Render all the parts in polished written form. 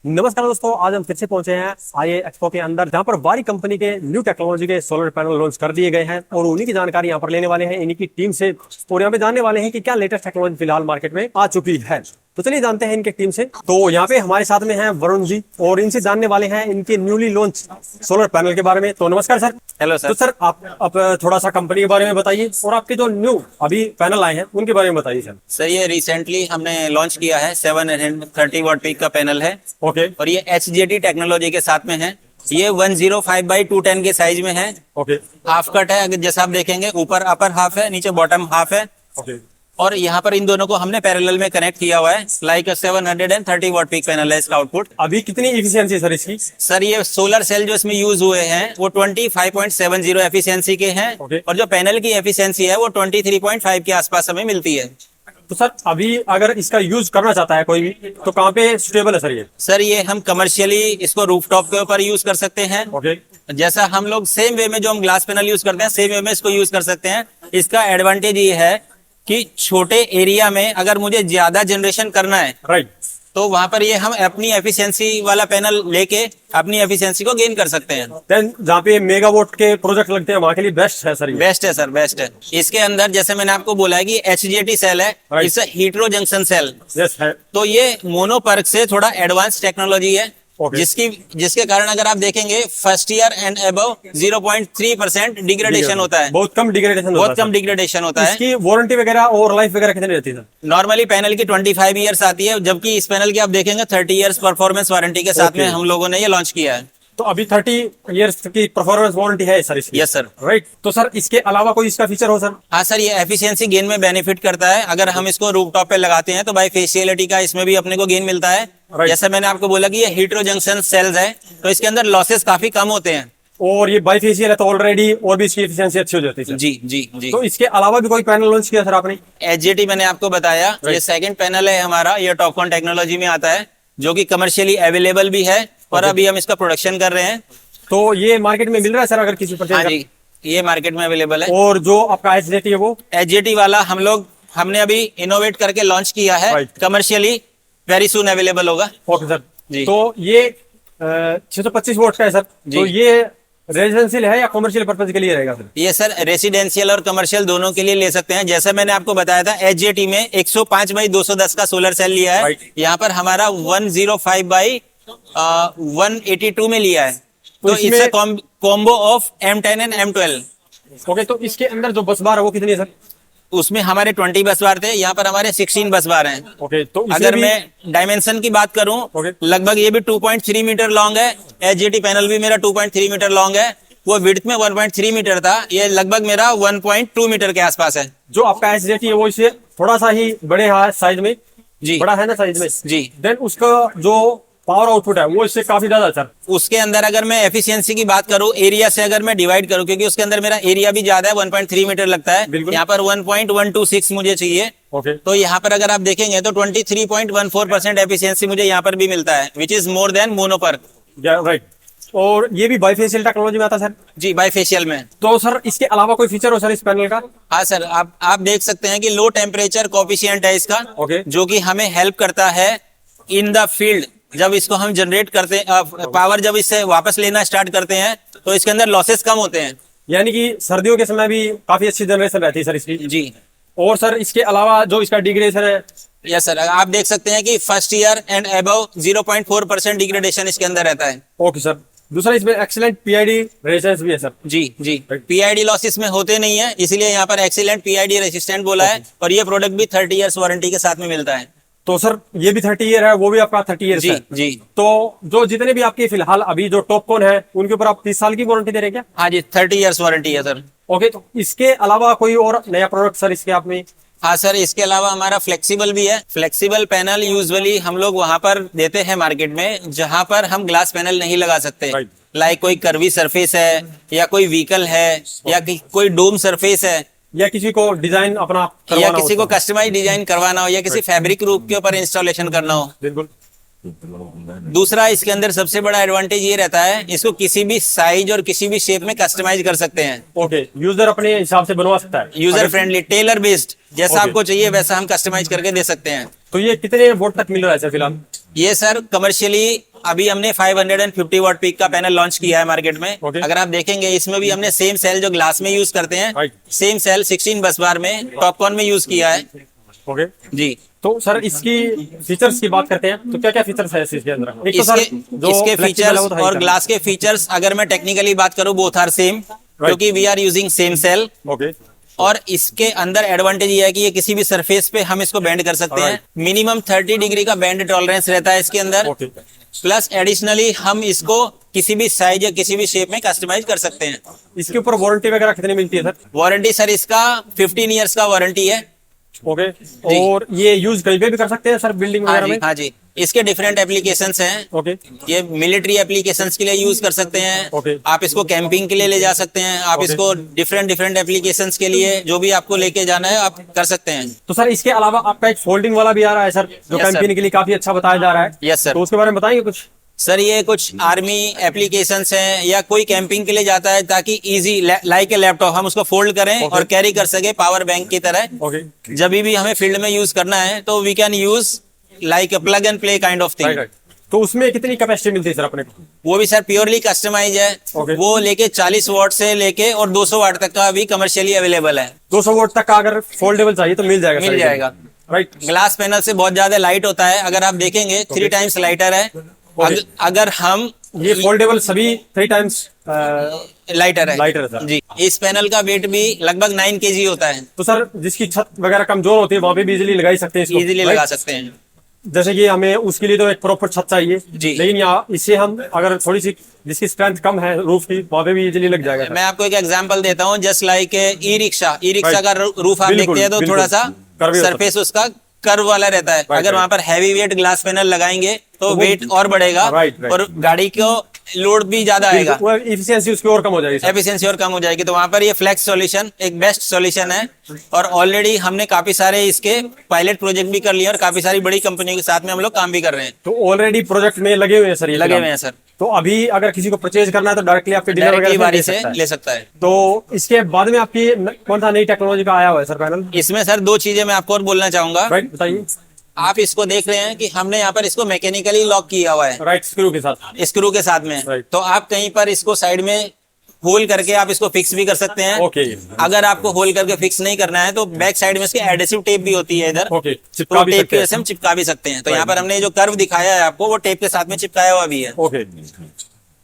नमस्कार दोस्तों, आज हम फिर से पहुंचे हैं आईए एक्सपो के अंदर, जहां पर वारी कंपनी के न्यू टेक्नोलॉजी के सोलर पैनल लॉन्च कर दिए गए हैं और उन्हीं की जानकारी यहां पर लेने वाले हैं इन्हीं की टीम से। और यहां पे जानने वाले हैं कि क्या लेटेस्ट टेक्नोलॉजी फिलहाल मार्केट में आ चुकी है। तो चलिए जानते हैं इनके टीम से। तो यहाँ पे हमारे साथ में हैं वरुण जी और इनसे जानने वाले हैं इनके न्यूली लॉन्च सोलर पैनल के बारे में। तो नमस्कार सर। हेलो तो सर। सर आप थोड़ा सा कंपनी के बारे में बताइए और आपके जो न्यू अभी पैनल आए हैं उनके बारे में बताइए सर। सर ये रिसेंटली हमने लॉन्च किया है 730 वॉट पीक का पैनल है ओके और ये HJT टेक्नोलॉजी के साथ में है। ये 105/210 के साइज में है। ओके हाफ कट है, अगर जैसा आप देखेंगे ऊपर अपर हाफ है, नीचे बॉटम हाफ है। ओके और यहाँ पर इन दोनों को हमने पैरेलल में कनेक्ट किया हुआ है। लाइक 730 वॉट पीक पैनल है इसका आउटपुट। अभी कितनी इफिशियंसी है सर इसकी? सर ये सोलर सेल जो इसमें यूज हुए हैं वो 25.70 एफिशिएंसी के हैं। Okay. और जो पैनल की एफिशिएंसी है वो 23.5 के आसपास हमें मिलती है। तो सर अभी अगर इसका यूज करना चाहता है कोई भी तो कहाँ पे सुटेबल है सर ये? सर ये हम कमर्शियली इसको रूफटॉप के ऊपर यूज कर सकते हैं। ओके जैसा हम लोग सेम वे में जो हम ग्लास पैनल यूज करते हैं सेम वे में इसको यूज कर सकते हैं। इसका एडवांटेज ये है कि छोटे एरिया में अगर मुझे ज्यादा जनरेशन करना है राइट। तो वहां पर ये हम अपनी एफिशिएंसी वाला पैनल लेके अपनी एफिशिएंसी को गेन कर सकते हैं। देन जहाँ पे मेगावाट के प्रोजेक्ट लगते हैं वहाँ के लिए बेस्ट है सर ये? बेस्ट है सर, बेस्ट है। इसके अंदर जैसे मैंने आपको बोला है कि HJT सेल है, Right. It's hetero junction cell. Yes है। तो ये मोनोपर्क से थोड़ा एडवांस टेक्नोलॉजी है। Okay. जिसके कारण अगर आप देखेंगे first year and above 0.3% degradation होता है। बहुत कम डिग्रेडेशन बहुत कम डिग्रेडेशन होता है। इसकी वारंटी वगैरह और लाइफ वगैरह कितनी रहती है सर? नॉर्मली पैनल की 25 ईयर्स आती है, जबकि इस पैनल की आप देखेंगे 30 ईयर्स परफॉर्मेंस वारंटी के साथ Okay. में हम लोगों ने ये लॉन्च किया है। तो अभी 30 इयर्स की परफॉर्मेंस वारंटी है सर इसकी? Yes sir. राइट। तो सर इसके अलावा कोई इसका फीचर हो सर? हाँ सर, ये एफिशिएंसी गेन में बेनिफिट करता है। अगर हम इसको रूफटॉप पे लगाते हैं तो बाई फेशियलिटी का इसमें भी अपने को गेन मिलता है। Right. जैसे मैंने आपको बोला कि ये हीट्रो जंक्शन सेल्स है तो इसके अंदर लॉसेस काफी कम होते हैं। और ये बाईफेशियल है तो ऑलरेडी और भी इसकी एफिशिएंसी अच्छी हो जाती है सर। जी जी जी। तो इसके अलावा भी कोई पैनल लॉन्च किया सर आपने? HJT मैंने आपको बताया, Right. ये सेकंड पैनल है हमारा। ये टॉपकॉन टेक्नोलॉजी में आता है जो कि कमर्शियली अवेलेबल भी है और Okay. अभी हम इसका प्रोडक्शन कर रहे हैं। तो ये मार्केट में मिल रहा है सर अगर किसी हाँ पर? जी, ये मार्केट में अवेलेबल है। और जो आपका HJT है वो? HJT वाला हमने अभी इनोवेट करके लॉन्च किया है। Right. Commercially very soon available होगा। ओके सर जी। तो ये 625 वोल्ट का है सर। जी। तो ये रेजिडेंशियल है या कॉमर्शियल पर्पज के लिए रहेगा सर? ये सर रेसिडेंशियल और कमर्शियल दोनों के लिए ले सकते हैं। जैसे मैंने आपको बताया था HJT में 105/210 का सोलर सेल लिया है। Right. यहाँ पर हमारा 105/182 में लिया है। तो इसमें- इससे combo of M10 and M12। Okay तो इसके अंदर जो बस बार है वो कितनी है सर? उसमें हमारे 20 बस बार थे, यहाँ पर हमारे 16 बस बार हैं। ओके तो इसे अगर भी- मैं डायमेंशन की बात करूं Okay. लगभग ये भी 2.3 मीटर लॉन्ग है। HJT पैनल भी मेरा 2.3 मीटर लॉन्ग है। वो विड्थ में 1.3 मीटर था, ये लगभग मेरा 1.2 मीटर के आसपास है। जो आपका HJT है वो इससे थोड़ा सा ही बड़े है साइज में? जी बड़ा है ना साइज में? जी। देन उसका जो पावर आउटपुट है वो इससे काफी ज्यादा है सर। उसके अंदर अगर मैं एफिशिएंसी की बात करूं, एरिया से अगर मैं डिवाइड करूं, क्योंकि उसके अंदर मेरा एरिया भी ज्यादा है, 1.3 मीटर लगता है। बिल्कुल। यहाँ पर 1.126 मुझे चाहिए। ओके तो यहाँ पर अगर आप देखेंगे तो 23.14% एफिशिएंसी मुझे यहाँ पर भी मिलता है, which is more than mono PERC. Right. और ये भी बाईफेशियल टेक्नोलॉजी में आता है सर? जी, बाईफेशियल में। तो सर इसके अलावा कोई फीचर हो सर इस पैनल का? हाँ सर, आप देख सकते हैं कि लो टेम्परेचर कोफिशिएंट है इसका। Okay. जो कि हमें हेल्प करता है इन द फील्ड। जब इसको हम जनरेट करते हैं, पावर जब इससे वापस लेना स्टार्ट करते हैं तो इसके अंदर लॉसेस कम होते हैं। यानी कि सर्दियों के समय भी काफी अच्छी जनरेशन रहती है सर इसकी। जी। और सर इसके अलावा जो इसका डिग्रेडेशन है? यस सर, आप देख सकते हैं कि first year and above 0.4% degradation इसके अंदर रहता है। Okay sir. दूसरा इसमें एक्सीलेंट PID रेजिस्टेंस भी है सर। जी जी। PID लॉसेस में होते नहीं है, इसलिए यहाँ पर एक्सीलेंट PID रेसिस्टेंट बोला है। और ये प्रोडक्ट भी 30 ईयर्स वारंटी के साथ में मिलता है। तो सर ये भी 30 ईयर है, वो भी आपका 30 ईयर जी है? जी। तो जो जितने भी आपके फिलहाल अभी जो टॉपकॉन है उनके ऊपर आप 30 साल की वारंटी दे रहे हैं क्या? हाँ जी, 30 ईयर्स वारंटी है सर। ओके तो इसके अलावा कोई और नया प्रोडक्ट सर इसके आप में? हाँ सर, इसके अलावा हमारा फ्लेक्सिबल भी है। फ्लेक्सिबल पैनल यूजुअली हम लोग वहां पर देते हैं मार्केट में जहां पर हम ग्लास पैनल नहीं लगा सकते। Right. लाइक कोई कर्वी सरफेस है या कोई व्हीकल है या कोई डोम सरफेस है या किसी को डिजाइन अपना या करवाना किसी हो को सर? कस्टमाइज डिजाइन करवाना हो या किसी फैब्रिक रूप के ऊपर इंस्टॉलेशन करना हो। बिल्कुल। दूसरा इसके अंदर सबसे बड़ा एडवांटेज ये रहता है, इसको किसी भी साइज और किसी भी शेप में कस्टमाइज कर सकते हैं। ओके, यूजर अपने हिसाब से बनवा सकता है, यूजर फ्रेंडली, टेलर बेस्ड, जैसा Okay. आपको चाहिए वैसा हम कस्टमाइज करके दे सकते हैं। तो ये कितने वोट तक मिल रहा है सर फिलहाल? ये सर कमर्शियली अभी हमने 550 वॉट पीक का पैनल लॉन्च किया है मार्केट में। Okay. अगर आप देखेंगे इसमें भी हमने सेम सेल जो ग्लास में यूज करते हैं, Right. सेम सेल 16 बस बार में टॉपकॉर्न में यूज किया है। ओके, जी, तो सर इसकी फीचर्स की बात करते हैं तो क्या क्या फीचर्स है इसके अंदर? एक तो सर इसके flexible फीचर्स है वो तो है ही और सर। ग्लास के फीचर्स अगर मैं टेक्निकली बात करूं, बोथ आर सेम, क्योंकि we are using same cell. Okay, और इसके अंदर एडवांटेज ये है कि ये किसी भी सरफेस पे हम इसको बेंड कर सकते हैं। मिनिमम 30 डिग्री का बेंड टॉलरेंस रहता है इसके अंदर। ओके, प्लस एडिशनली हम इसको किसी भी साइज या किसी भी शेप में कस्टमाइज कर सकते हैं। इसके ऊपर वारंटी वगैरह कितनी मिलती है सर? वारंटी सर इसका 15 इयर्स का वारंटी है। ओके, और ये यूज कहीं पे भी कर सकते हैं सर, बिल्डिंग हाँ वगैरह जी, में? हाँ जी, इसके डिफरेंट एप्लीकेशंस हैं। ओके, ये मिलिट्री एप्लीकेशंस के लिए यूज कर सकते हैं। Okay. आप इसको कैंपिंग के लिए ले जा सकते हैं। आप Okay. इसको डिफरेंट एप्लीकेशंस के लिए जो भी आपको लेके जाना है आप कर सकते हैं। तो सर इसके अलावा आपका एक फोल्डिंग वाला भी आ रहा है सर, जो Yes, sir. कैंपेन के लिए काफी अच्छा बताया जा रहा है। Yes sir. तो उसके बारे में बताएंगे कुछ? सर ये कुछ आर्मी एप्लीकेशंस हैं या कोई कैंपिंग के लिए जाता है, ताकि इजी लाइक ए लैपटॉप हम उसको फोल्ड करें Okay. और कैरी कर सके पावर बैंक की तरह। ओके, जब भी हमें फील्ड में यूज करना है तो we can use like plug and play kind of right thing. Right. तो उसमें कितनी कैपेसिटी मिलती है सर अपने को? वो भी सर प्योरली कस्टमाइज है। Okay. वो लेके 40 वॉट से लेके और 200 वाट तक का अभी कमर्शियली अवेलेबल है। 200 वोल्ट तक का अगर फोल्डेबल चाहिए तो मिल जाएगा मिल सर? जाएगा। राइट। ग्लास पैनल से बहुत ज्यादा लाइट होता है। अगर आप देखेंगे 3 टाइम्स लाइटर है। अगर हम ये फोल्डेबल सभी 3 टाइम्स लाइटर है। लाइटर है सर। जी, इस पैनल का वेट भी लगभग 9 kg होता है। तो सर जिसकी छत वगैरह कमजोर होती है वहां पे भी इजीली लगा ही सकते हैं इसको, इजीली right? लगा सकते हैं। जैसे कि हमें उसके लिए तो एक प्रॉपर छत चाहिए जी। लेकिन यहाँ इससे हम अगर थोड़ी सी जिसकी स्ट्रेंथ कम है रूफ की, वहां पे भी इजीली लग जाएगा सर। मैं आपको एक एग्जांपल देता हूँ, just like e rickshaw Right. का रूफ आप बिल्कुल, देखते हैं तो बिल्कुल। थोड़ा सा Curvy होता है। सरफेस उसका कर्व वाला रहता है। अगर right. वहां पर हैवी वेट ग्लास पैनल लगाएंगे तो वो- वेट और बढ़ेगा Right, right. और गाड़ी को लोड भी ज्यादा आएगा, वो इफिशियंसी उसकी और कम हो जाएगी सर। एफिशिएंसी और कम हो जाएगी। तो वहां पर ये फ्लेक्स सॉल्यूशन एक बेस्ट सॉल्यूशन है। और ऑलरेडी हमने काफी सारे इसके पायलट प्रोजेक्ट भी कर लिए और काफी सारी बड़ी कंपनियों के साथ में हम लोग काम भी कर रहे हैं। तो ऑलरेडी प्रोजेक्ट में लगे हुए हैं सर, ये लगे फिलहाल? हुए हैं सर। तो अभी अगर किसी को परचेज करना है तो डायरेक्टली आपके डीलर डायरेक्टली वगैरह बारी से से ले सकता है। तो इसके बाद में आपकी कौन सा नई टेक्नोलॉजी का आया हुआ है सर पैनल? इसमें सर 2 चीजें मैं आपको और बोलना चाहूंगा। राइट, बताइए। आप इसको देख रहे हैं कि हमने यहाँ पर इसको मैकेनिकली लॉक किया हुआ है राइट, स्क्रू के साथ। स्क्रू के साथ में। Right. तो आप कहीं पर इसको साइड में होल करके आप इसको फिक्स भी कर सकते हैं। ओके, अगर आपको होल करके फिक्स नहीं करना है तो बैक साइड में इसकी एडेसिव टेप भी होती है इधर। ओके, तो चिपका भी टेप सकते की हैं। वजह से हम चिपका भी सकते हैं। तो Right. यहाँ पर हमने जो कर्व दिखाया है आपको वो टेप के साथ में चिपकाया हुआ भी है। ओके,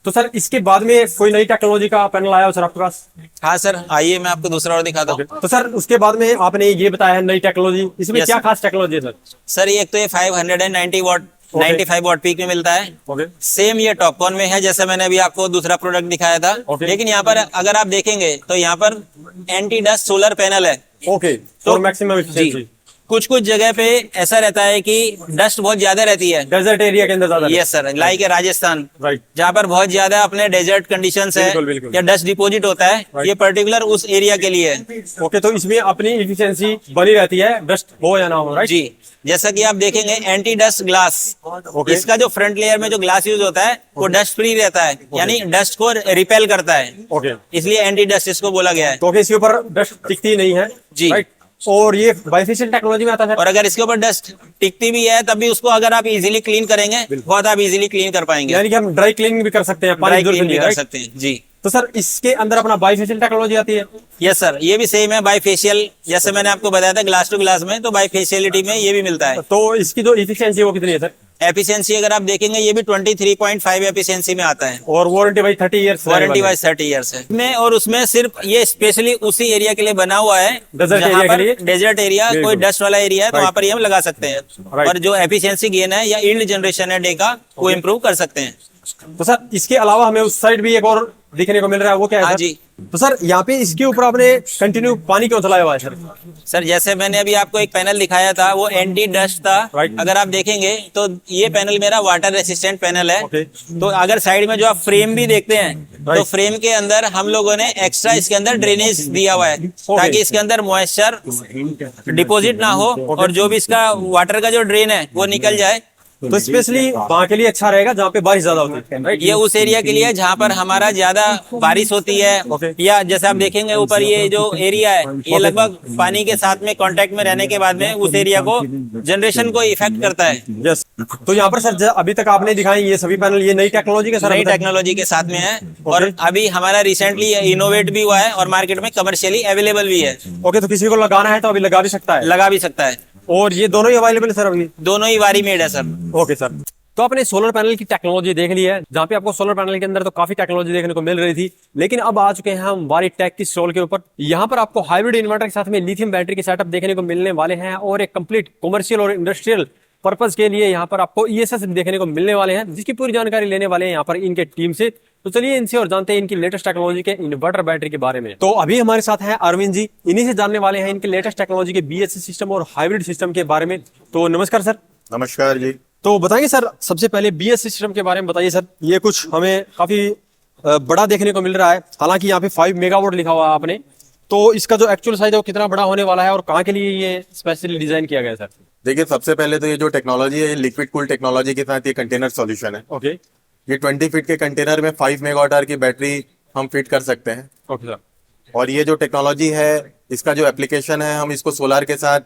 तो सर इसके बाद में कोई नई टेक्नोलॉजी का पैनल आया हो सर आपके पास? हाँ सर, आइए मैं आपको दूसरा और दिखाता हूँ। तो सर उसके बाद में आपने ये बताया है नई टेक्नोलॉजी, इसमें Yes, क्या sir. खास टेक्नोलॉजी है सर? सर ये एक तो ये 590 वॉट Okay. 95 वॉट पीक में मिलता है। ओके, सेम ये टॉपकॉर्न में है, जैसे मैंने अभी आपको दूसरा प्रोडक्ट दिखाया था। Okay. लेकिन यहाँ पर अगर आप देखेंगे तो यहाँ पर एंटी डस्ट सोलर पैनल है। ओके, तो मैक्सिमम एफिशिएंसी। कुछ जगह पे ऐसा रहता है कि डस्ट बहुत ज्यादा रहती है। डेजर्ट एरिया के अंदर ज्यादा? Yes sir, like Rajasthan, right, जहाँ पर बहुत ज्यादा अपने डेजर्ट कंडीशंस है बिल्कुल, बिल्कुल। या डस्ट डिपॉजिट होता है, Right. ये पर्टिकुलर उस एरिया के लिए है। ओके, तो इसमें अपनी इफिशिएंसी बनी रहती है, डस्ट हो या ना हो, राइट? जी, जैसा कि आप देखेंगे एंटी डस्ट ग्लास, Okay. इसका जो फ्रंट लेयर में जो ग्लास यूज होता है वो डस्ट फ्री रहता है, यानी डस्ट को रिपेल करता है, ओके, इसलिए एंटी डस्ट इसको बोला गया है। तो इसके ऊपर डस्ट टिकती नहीं है, जी। राइट? और ये बाइफेशियल टेक्नोलॉजी में आता है। और अगर इसके ऊपर डस्ट टिकती भी है तब भी उसको अगर आप इजीली क्लीन करेंगे, बहुत आप इजीली क्लीन कर पाएंगे। यानी कि हम ड्राई क्लीनिंग भी कर सकते हैं, पानी ड्राई की जरूरत क्लीन नहीं भी है, कर राइट? सकते हैं। जी, तो सर इसके अंदर अपना बाइफेशियल टेक्नोलॉजी आती है? यस सर, ये भी सेम है बाई फेशियल। जैसे मैंने आपको बताया था ग्लास टू ग्लास में, तो बाई फेशियलिटी में ये भी मिलता है। तो इसकी जो इफिशिएंसी है वो कितनी है सर? एफिशिएंसी अगर आप देखेंगे ये भी 23.5 एफिशिएंसी में आता है। और warranty wise 30 years? Warranty wise 30 years है में। और उसमें सिर्फ ये स्पेशली उसी एरिया के लिए बना हुआ है Desert जहाँ area के पर लिए? डेजर्ट एरिया, कोई बिल्कुल। डस्ट वाला एरिया है तो Right. वहाँ पर ये हम लगा सकते हैं। Right. और जो एफिशिएंसी गेन है या यील्ड जनरेशन है डे का, वो इम्प्रूव कर सकते हैं। तो सर इसके अलावा हमें उस साइड भी एक और दिखने को मिल रहा है, वो क्या है हाँ सर? जी। तो सर यहाँ पे इसके ऊपर आपने कंटिन्यू पानी क्यों चलाया हुआ है सर? सर जैसे मैंने अभी आपको एक पैनल दिखाया था वो एंटी डस्ट था। Right. अगर आप देखेंगे तो ये पैनल मेरा वाटर रेसिस्टेंट पैनल है। Okay. तो अगर साइड में जो आप फ्रेम भी देखते हैं तो Right. फ्रेम के अंदर हम लोगों ने एक्स्ट्रा इसके अंदर ड्रेनेज दिया हुआ है ताकि इसके अंदर मॉइस्चर डिपॉजिट ना हो और जो भी इसका वाटर का जो ड्रेन है वो निकल जाए तो स्पेशली वहाँ के लिए अच्छा रहेगा जहाँ पे बारिश ज्यादा होती है, राइट? ये उस एरिया के लिए है जहाँ पर हमारा ज्यादा बारिश होती है, Okay. या जैसे आप देखेंगे ऊपर ये जो एरिया है ये लगभग पानी के साथ में कांटेक्ट में रहने के बाद में उस एरिया को जनरेशन को इफेक्ट करता है। यस। तो यहाँ पर सर अभी तक आपने दिखाई ये सभी पैनल ये नई टेक्नोलॉजी के सर नई अभी तक? टेक्नोलॉजी के साथ में है और अभी हमारा रिसेंटली इनोवेट भी हुआ है और मार्केट में कमर्शियली अवेलेबल भी है, ओके, तो किसी को लगाना है तो अभी लगा भी सकता है, लगा भी सकता है। और ये दोनों ही अवेलेबल है सर अभी? दोनों ही वारी मेड है सर। Okay sir. तो आपने सोलर पैनल की टेक्नोलॉजी देख ली है, जहाँ पे आपको सोलर पैनल के अंदर तो काफी टेक्नोलॉजी देखने को मिल रही थी, लेकिन अब आ चुके हैं हम वारी टेक की स्टॉल के ऊपर। यहाँ पर आपको हाइब्रिड इन्वर्टर के साथ में लिथियम बैटरी के सेटअप देखने को मिलने वाले हैं और एक कंप्लीट कमर्शियल और इंडस्ट्रियल पर्पज के लिए यहाँ पर आपको ईएसएस देखने को मिलने वाले हैं, जिसकी पूरी जानकारी लेने वाले हैं यहाँ पर इनके टीम से। तो चलिए इनसे और जानते हैं इनकी लेटेस्ट टेक्नोलॉजी के इन्वर्टर बैटरी के बारे में। तो अभी हमारे साथ हैं अरविंद जी, इन्हीं से जानने वाले हैं इनके लेटेस्ट टेक्नोलॉजी के बीएससी सिस्टम और हाइब्रिड सिस्टम के बारे में। तो नमस्कार सर। नमस्कार जी। तो बताइए सर, सबसे पहले बीएस सिस्टम के बारे में बताइए सर। ये कुछ हमें काफी बड़ा देखने को मिल रहा है, हालांकि यहाँ पे 5 मेगावाट लिखा हुआ है आपने, तो इसका जो एक्चुअल साइज है वो कितना बड़ा होने वाला है और कहाँ के लिए ये स्पेशली डिजाइन किया गया है सर? देखिए, सबसे पहले तो ये जो टेक्नोलॉजी है ये लिक्विड कूल टेक्नोलॉजी के साथ ये कंटेनर सॉल्यूशन है। ओके ये 20 फीट के कंटेनर में 5 मेगावाट आवर की बैटरी हम फिट कर सकते हैं। Okay sir. और ये जो टेक्नोलॉजी है इसका जो एप्लीकेशन है हम इसको सोलर के साथ,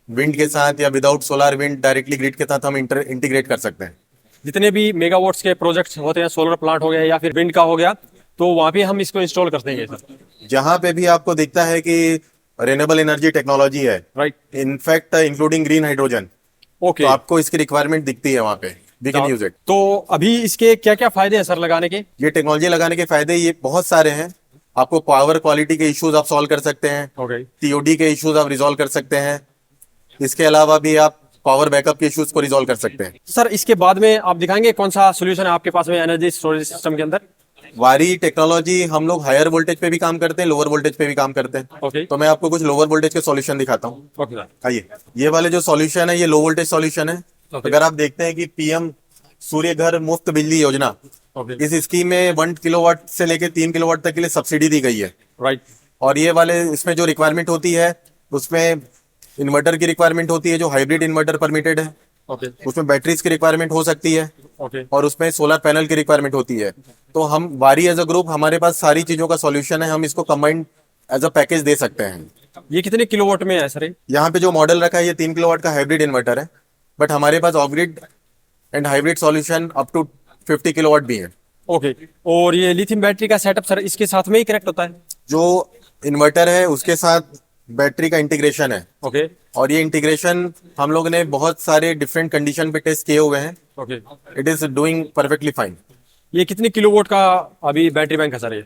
विंड के साथ या without solar wind directly grid के साथ हम इंटीग्रेट कर सकते हैं। जितने भी मेगावाट्स के प्रोजेक्ट्स होते हैं, सोलर प्लांट हो गया या फिर विंड का हो गया, तो वहां पे हम इसको इंस्टॉल कर देंगे सर। जहां पे भी आपको दिखता है कि रिन्यूएबल एनर्जी टेक्नोलॉजी है, right. In fact including green hydrogen, okay, तो आपको इसकी रिक्वायरमेंट दिखती है वहां पे, वी कैन यूज इट। तो अभी इसके क्या क्या फायदे हैं सर लगाने के? ये टेक्नोलॉजी लगाने के फायदे ये बहुत सारे हैं। आपको पावर क्वालिटी के इश्यूज आप सॉल्व कर सकते हैं, ओके। टीओडी के इश्यूज आप रिजॉल्व कर सकते हैं। इसके अलावा भी आप पावर बैकअप के इश्यूज को रिजॉल्व कर सकते हैं। सर इसके बाद में आप दिखाएंगे कौन सा सोल्यूशन है आपके पास में एनर्जी स्टोरेज सिस्टम के अंदर? वारी टेक्नोलॉजी हम लोग हायर वोल्टेज पे भी काम करते हैं, लोअर वोल्टेज पे भी काम करते हैं। ओके तो मैं आपको कुछ लोअर वोल्टेज के सॉल्यूशन दिखाता हूँ। Okay sir. आइए, ये वाले जो सॉल्यूशन है ये लो वोल्टेज सॉल्यूशन है। Okay. अगर आप देखते हैं कि पीएम सूर्य घर मुफ्त बिजली योजना, ओके, इस स्कीम में 1 किलोवाट से लेके 3 किलोवाट तक के लिए सब्सिडी दी गई है। राइट। और ये वाले इसमें जो रिक्वायरमेंट होती है उसमें इन्वर्टर की रिक्वायरमेंट होती है जो हाइब्रिड इन्वर्टर परमिटेड है, ओके उसमें बैटरीज की रिक्वायरमेंट हो सकती है ओके और उसमें सोलर पैनल की रिक्वायरमेंट होती है। तो हम वारी एज अ ग्रुप हमारे पास सारी चीजों का सॉल्यूशन है, हम इसको कंबाइंड एज अ पैकेज दे सकते हैं। ये कितने किलोवाट में है सर ये? यहाँ पे जो मॉडल रखा है ये 3 किलोवाट का हाइब्रिड इन्वर्टर है, बट हमारे पास off grid and hybrid solution up to 50 kilowatt भी है। ओके, और ये लिथियम बैटरी का सेटअप सर इसके साथ में ही कनेक्ट होता है? जो इन्वर्टर है उसके साथ बैटरी का इंटीग्रेशन है, ओके और ये इंटीग्रेशन हम लोग ने बहुत सारे डिफरेंट कंडीशन पे टेस्ट किए हुए हैं। Okay. It is doing perfectly fine. ये कितने किलोवाट का अभी बैटरी बैंक है सर ये?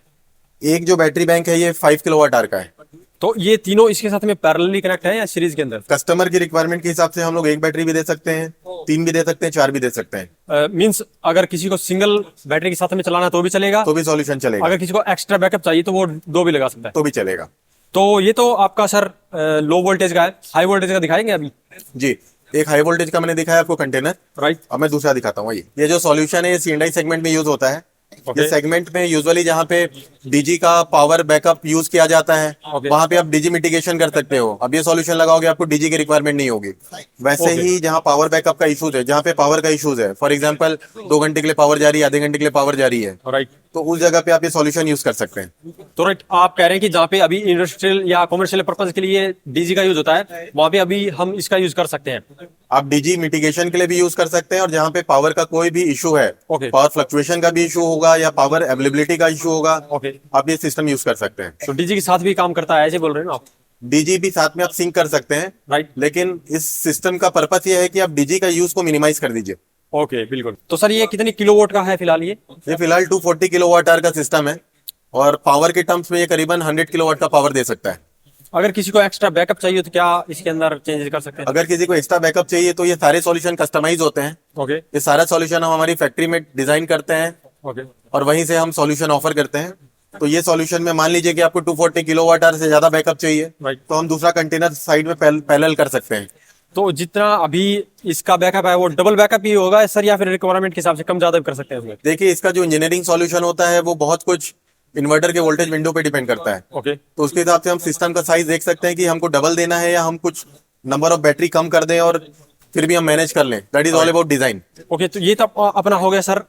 एक जो बैटरी बैंक है ये 5 किलोवाट आवर का है। तो ये तीनों इसके साथ में पैरेलली कनेक्ट है या सीरीज के अंदर? कस्टमर की रिक्वायरमेंट के हिसाब से हम लोग एक बैटरी भी दे सकते हैं, 3 भी दे सकते हैं, 4 भी दे सकते हैं। मींस अगर किसी को सिंगल बैटरी के साथ में चलाना है तो भी चलेगा, तो भी सॉल्यूशन चलेगा, अगर किसी को एक्स्ट्रा बैकअप चाहिए तो वो 2 भी लगा सकता है। तो भी चलेगा। तो ये तो आपका सर लो वोल्टेज का है, हाई वोल्टेज का दिखाएंगे अभी? जी, एक हाई वोल्टेज का मैंने दिखाया आपको कंटेनर, राइट। अब मैं दूसरा दिखाता हूँ। ये जो सॉल्यूशन है ये C&I सेगमेंट में यूज होता है। Okay. ये सेगमेंट में यूजुअली जहाँ पे डीजी का पावर बैकअप यूज किया जाता है Okay. वहां पे आप डीजी मिटिगेशन कर सकते हो। अब ये सॉल्यूशन लगाओगे आपको डीजी की रिक्वायरमेंट नहीं होगी। वैसे Okay. ही जहाँ पावर बैकअप का इशूज है, जहाँ पे पावर का इशूज है, फॉर एग्जांपल 2 घंटे के लिए पावर जा रही है, आधे घंटे के लिए पावर जा रही है, राइट। तो उस जगह पे आप ये सॉल्यूशन यूज कर सकते हैं। तो राइट, आप कह रहे हैं कि जहाँ पे अभी इंडस्ट्रियल या कमर्शियल पर्पज के लिए डीजी का यूज होता है वहां पे अभी हम इसका यूज कर सकते हैं। आप डीजी मिटिगेशन के लिए भी यूज कर सकते हैं, और जहाँ पे पावर का कोई भी इशू है, Okay. पावर फ्लक्चुएशन का भी इशू होगा या पावर अवेलेबिलिटी का इशू होगा, ओके, आप ये सिस्टम यूज कर सकते हैं। तो डीजी के साथ भी काम करता है ऐसे बोल रहे हैं ना आप? डीजी भी साथ में आप सिंक कर सकते हैं, राइट। लेकिन इस सिस्टम का पर्पस ये है कि आप डीजी का यूज को मिनिमाइज कर दीजिए। ओके, बिल्कुल। तो सर ये कितनी किलोवाट का है फिलहाल ये? ये फिलहाल 240 किलोवाट आवर का सिस्टम है, और पावर के टर्म्स में ये करीबन 100 किलोवाट का पावर दे सकता है। अगर किसी को एक्स्ट्रा बैकअप चाहिए तो क्या इसके अंदर चेंजेस कर सकते हैं? अगर किसी को एक्स्ट्रा बैकअप चाहिए तो ये सारे सॉल्यूशन कस्टमाइज होते हैं। ओके ये सारा सॉल्यूशन हम हमारी फैक्ट्री में डिजाइन करते हैं ओके और वहीं से हम सॉल्यूशन ऑफर करते हैं। तो ये सॉल्यूशन में मान लीजिए कि आपको 240 किलोवाट आवर से ज्यादा बैकअप चाहिए, राइट। तो हम दूसरा कंटेनर साइड में पैरेलल कर सकते हैं। तो जितना अभी इसका बैकअप है वो डबल बैकअप ही होगा सर, या फिर रिक्वायरमेंट के हिसाब से कम ज्यादा भी कर सकते हैं उसमें? देखिए, इसका जो इंजीनियरिंग सॉल्यूशन होता है वो बहुत कुछ इन्वर्टर के वोल्टेज विंडो पे डिपेंड करता है। ओके तो उसके हिसाब से हम सिस्टम का साइज देख सकते हैं कि हमको डबल देना है या हम कुछ नंबर ऑफ बैटरी कम कर दें और फिर भी हम मैनेज कर लें, that is all about design. Okay, तो ये तो अपना हो गया सर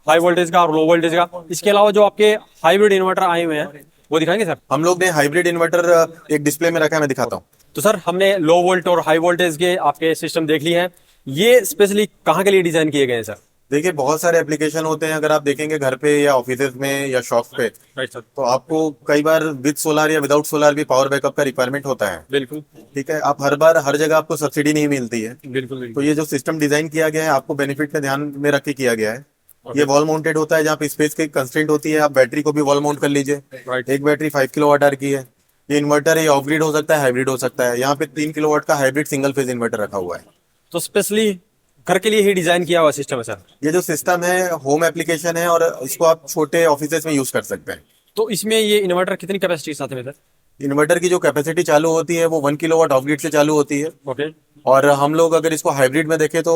हाई वोल्टेज का और लो वोल्टेज का। इसके अलावा जो आपके हाइब्रिड इन्वर्टर आए हुए हैं वो दिखाएंगे सर? हम लोग ने हाइब्रिड इन्वर्टर एक डिस्प्ले में रखा है, मैं दिखाता हूँ। तो सर हमने लो वोल्ट और हाई वोल्टेज के आपके सिस्टम देख लिए हैं, ये स्पेशली कहाँ के लिए डिजाइन किए गए हैं सर? देखिए बहुत सारे एप्लीकेशन होते हैं, अगर आप देखेंगे घर पे या ऑफिस में या शॉप पे, राइट सर। तो आपको कई बार विद सोलर या विदाउट सोलर भी पावर बैकअप का रिक्वायरमेंट होता है। बिल्कुल ठीक है, आप हर बार हर जगह आपको सब्सिडी नहीं मिलती है, बिल्कुल तो ये जो सिस्टम डिजाइन किया गया है आपको बेनिफिट का ध्यान में रख के किया गया है। ये वॉल माउंटेड होता है, जहाँ पे स्पेस की कंस्ट्रेंट होती है, आप बैटरी को भी वॉल माउंट कर लीजिए। Right. एक बैटरी 5 किलोवाट आवर की है। ये इन्वर्टर है, ऑफ ग्रिड हो सकता है, हाइब्रिड हो सकता है। यहाँ पे 3 किलोवाट का हाइब्रिड सिंगल फेज इन्वर्टर रखा हुआ है। तो स्पेशली घर के लिए ही डिजाइन किया हुआ सिस्टम है सर। ये जो सिस्टम है होम एप्लीकेशन है, और इसको आप छोटे ऑफिसेस में यूज कर सकते हैं। तो इसमें ये इन्वर्टर कितनी कैपेसिटी के साथ है सर? इन्वर्टर की जो कैपेसिटी चालू होती है वो 1 किलोवाट ऑफ ग्रिड से चालू होती है, ओके और हम लोग अगर इसको हाइब्रिड में देखें तो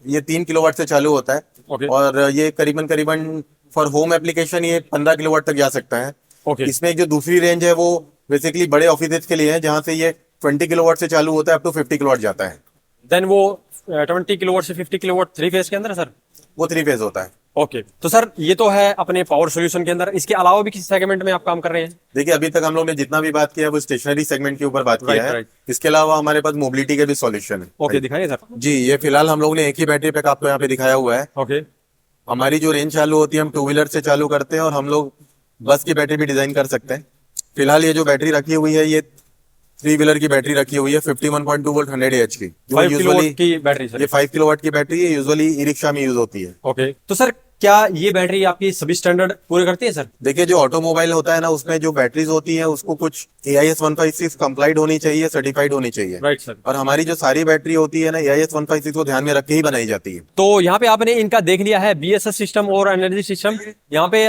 ये 3 किलोवाट से चालू होता है। ओके और ये करीबन करीबन फॉर होम एप्लीकेशन ये 15 किलोवाट तक जा सकता है। ओके इसमें एक जो दूसरी रेंज है वो बेसिकली बड़े ऑफिस के लिए है, जहाँ से ये 20 किलोवाट से चालू होता है, अप टू 50 किलोवाट जाता है। देन वो 20 किलोवाट से 50 किलोवाट 3 फेज के अंदर है सर? वो 3 फेज होता है। ओके, तो सर ये तो है अपने पावर सॉल्यूशन के अंदर, इसके अलावा भी किसी सेगमेंट में आप काम कर रहे हैं? देखिए अभी तक हम लोग ने जितना भी बात किया है वो स्टेशनरी सेगमेंट के ऊपर बात किया Right, है। right. इसके अलावा हमारे पास मोबिलिटी के भी सॉल्यूशन है। ओके, दिखाइए सर। जी, ये फिलहाल हम लोग ने एक ही बैटरी पैक आपको यहाँ पे दिखाया हुआ है। ओके हमारी जो रेंज चालू होती है हम 2 व्हीलर से चालू करते हैं, और हम लोग बस की बैटरी भी डिजाइन कर सकते हैं। फिलहाल ये जो बैटरी रखी हुई है ये 3 व्हीलर की बैटरी रखी हुई है 51.2 वोल्ट 100 AH की, जो 5 किलोवाट यूजुअली की बैटरी सर? ये 5 किलोवाट की बैटरी है, यूजुअली ई रिक्शा में यूज होती है। ओके, तो सर क्या ये बैटरी आपकी सभी स्टैंडर्ड पूरे करती है सर? देखिए जो ऑटोमोबाइल होता है ना, उसमें जो बैटरीज होती है उसको कुछ AIS 156 कंप्लाइड होनी चाहिए, सर्टिफाइड होनी चाहिए। Right sir. और हमारी जो सारी बैटरी होती है ना AIS 156 को ध्यान में रख के ही बनाई जाती है। तो यहाँ पे आपने इनका देख लिया है BSS सिस्टम और एनर्जी सिस्टम, यहाँ पे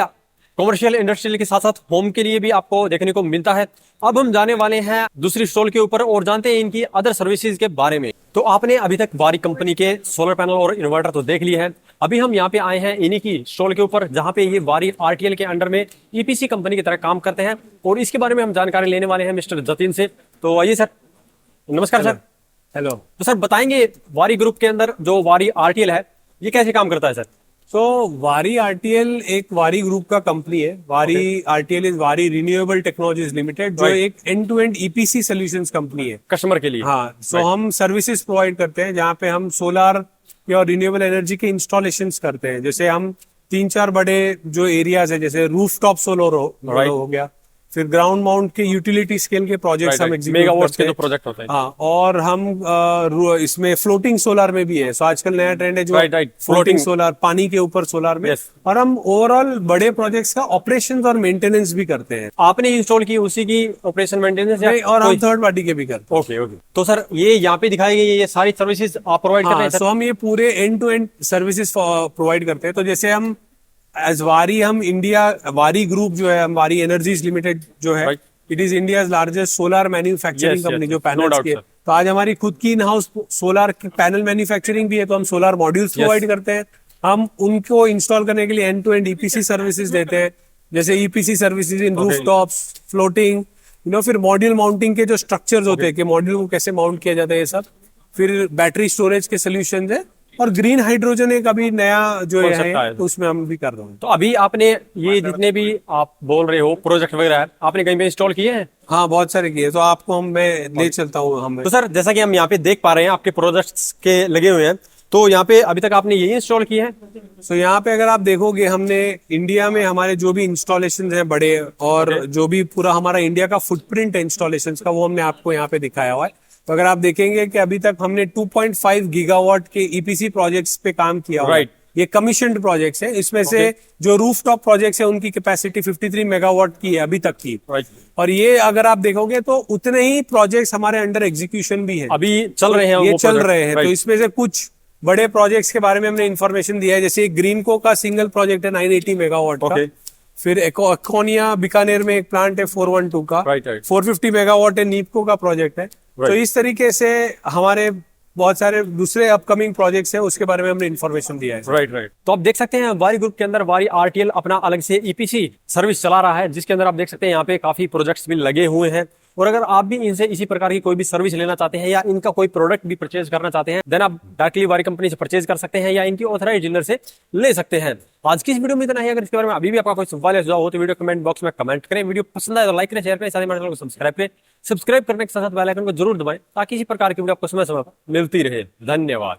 कमर्शियल इंडस्ट्रियल के साथ साथ होम के लिए भी आपको देखने को मिलता है। अब हम जाने वाले हैं दूसरी स्टॉल के ऊपर और जानते हैं इनकी अदर सर्विसेज के बारे में। तो आपने अभी तक वारी कंपनी के सोलर पैनल और इन्वर्टर तो देख लिए हैं, अभी हम यहाँ पे आए हैं इन्हीं की स्टॉल के ऊपर, जहाँ पे ये वारी RTL के अंडर में EPC कंपनी की तरह काम करते हैं, और इसके बारे में हम जानकारी लेने वाले हैं मिस्टर जतिन से। तो आइए सर। नमस्कार सर। हेलो। तो सर बताएंगे वारी ग्रुप के अंदर जो वारी RTL है ये कैसे काम करता है सर? तो वारी RTL एक वारी ग्रुप का कंपनी है। Waaree RTL is Waaree renewable technologies limited, जो Right. एक end to end EPC solutions company है। कस्टमर के लिए? हाँ, सो हम सर्विसेज प्रोवाइड करते हैं जहाँ पे हम सोलर या रिन्यूएबल एनर्जी के इंस्टॉलेशंस करते हैं। जैसे हम 3-4 बड़े जो एरियाज है, जैसे रूफटॉप सोलर Right. हो गया, फिर ग्राउंड माउंट के यूटिलिटी स्केल के प्रोजेक्ट्स हम एग्जीक्यूट मेगावाट्स करते के जो हैं। प्रोजेक्ट होते हैं। हाँ, और हम इसमें फ्लोटिंग सोलर में भी है। सो आजकल नया ट्रेंड है जो Right, right. Floating Floating. Solar, पानी के ऊपर सोलर में। Yes. और हम ओवरऑल बड़े प्रोजेक्ट्स का ऑपरेशंस और मेंटेनेंस भी करते हैं। आपने इंस्टॉल की उसी की ऑपरेशन मेंटेनेंस नहीं, और हम थर्ड पार्टी के भी करते हैं। Okay okay. तो सर ये यहाँ पे दिखाई गई ये सारी सर्विसेज आप प्रोवाइड कर रहे हाँ, हैं सर? सो हम ये पूरे end to end services provide करते हैं। तो जैसे हम एज वारी, हम इंडिया वारी ग्रुप जो है, हम वारी एनर्जीज लिमिटेड जो है, Right. It is India's largest solar manufacturing Yes, company, yes, जो yes. No पैनल्स doubt, की है। sir. तो आज हमारी खुद की in house solar panel manufacturing भी है, तो हम सोलर मॉड्यूल्स प्रोवाइड करते हैं। हम उनको इंस्टॉल करने के लिए end to end EPC services देते हैं, जैसे EPC services in rooftops, floating, फिर मॉड्यूल माउंटिंग के जो स्ट्रक्चर्स होते हैं कि मॉड्यूल को कैसे माउंट किया जाता है, ये सब। फिर बैटरी स्टोरेज के सोल्यूशन है, और ग्रीन हाइड्रोजन एक अभी नया जो Concept आया है है। तो उसमें हम भी कर रहे हैं। तो अभी आपने ये जितने भी आप बोल रहे हो प्रोजेक्ट वगैरह है, आपने कहीं पे इंस्टॉल किए हैं? हाँ, बहुत सारे किए। तो आपको मैं ले चलता हूँ। हम तो सर जैसा कि हम यहाँ पे देख पा रहे हैं आपके प्रोजेक्ट्स के लगे हुए हैं, तो यहाँ पे अभी तक आपने यही इंस्टॉल किए हैं? सो यहाँ पे अगर आप देखोगे, हमने इंडिया में हमारे जो भी इंस्टॉलेशन है बड़े, और जो भी पूरा हमारा इंडिया का फुटप्रिंट है इंस्टॉलेशन का, वो हमने आपको यहाँ पे दिखाया हुआ है। तो अगर आप देखेंगे कि अभी तक हमने 2.5 गीगावाट के EPC प्रोजेक्ट्स पे काम किया हुआ है। Right. ये कमीशनड प्रोजेक्ट्स है। इसमें से जो रूफटॉप प्रोजेक्ट्स है उनकी कैपेसिटी 53 मेगावाट की है अभी तक की। राइट। और ये अगर आप देखोगे तो उतने ही प्रोजेक्ट्स हमारे अंडर एग्जीक्यूशन भी है, अभी चल रहे हैं ये वो चल project? रहे हैं। तो Right. इसमें से कुछ बड़े प्रोजेक्ट्स के बारे में हमने इन्फॉर्मेशन दिया है, जैसे ग्रीनको का सिंगल प्रोजेक्ट है 980 मेगावाट का। Okay. फिर एकोनिया बीकानेर में एक प्लांट है 412 का। Right, right. 450 मेगावाट है नीपको का प्रोजेक्ट है। Right. तो इस तरीके से हमारे बहुत सारे दूसरे अपकमिंग प्रोजेक्ट्स हैं, उसके बारे में हमने इन्फॉर्मेशन दिया है। Right right. तो आप देख सकते हैं वारी ग्रुप के अंदर वारी RTL अपना अलग से EPC सर्विस चला रहा है, जिसके अंदर आप देख सकते हैं यहाँ पे काफी प्रोजेक्ट्स भी लगे हुए हैं, और अगर आप भी इनसे इसी प्रकार की कोई भी सर्विस लेना चाहते हैं या इनका कोई प्रोडक्ट भी परचेज करना चाहते हैं, देन आप डायरेक्टली वारी कंपनी से परचेज कर सकते हैं या इनकी ऑथराइज डीलर से ले सकते हैं। आज की इस वीडियो में इतना ही। अगर इसके बारे में अभी भी आपका कोई सवाल या सुझाव हो तो वीडियो कमेंट बॉक्स में कमेंट करें। वीडियो पसंद आए तो लाइक करें, शेयर करें, साथ ही हमारे चैनल को सब्सक्राइब करें। सब्सक्राइब करने के साथ बेल आइकन को जरूर दबाएं ताकि इसी प्रकार की वीडियो आपको समय समय पर मिलती रहे। धन्यवाद।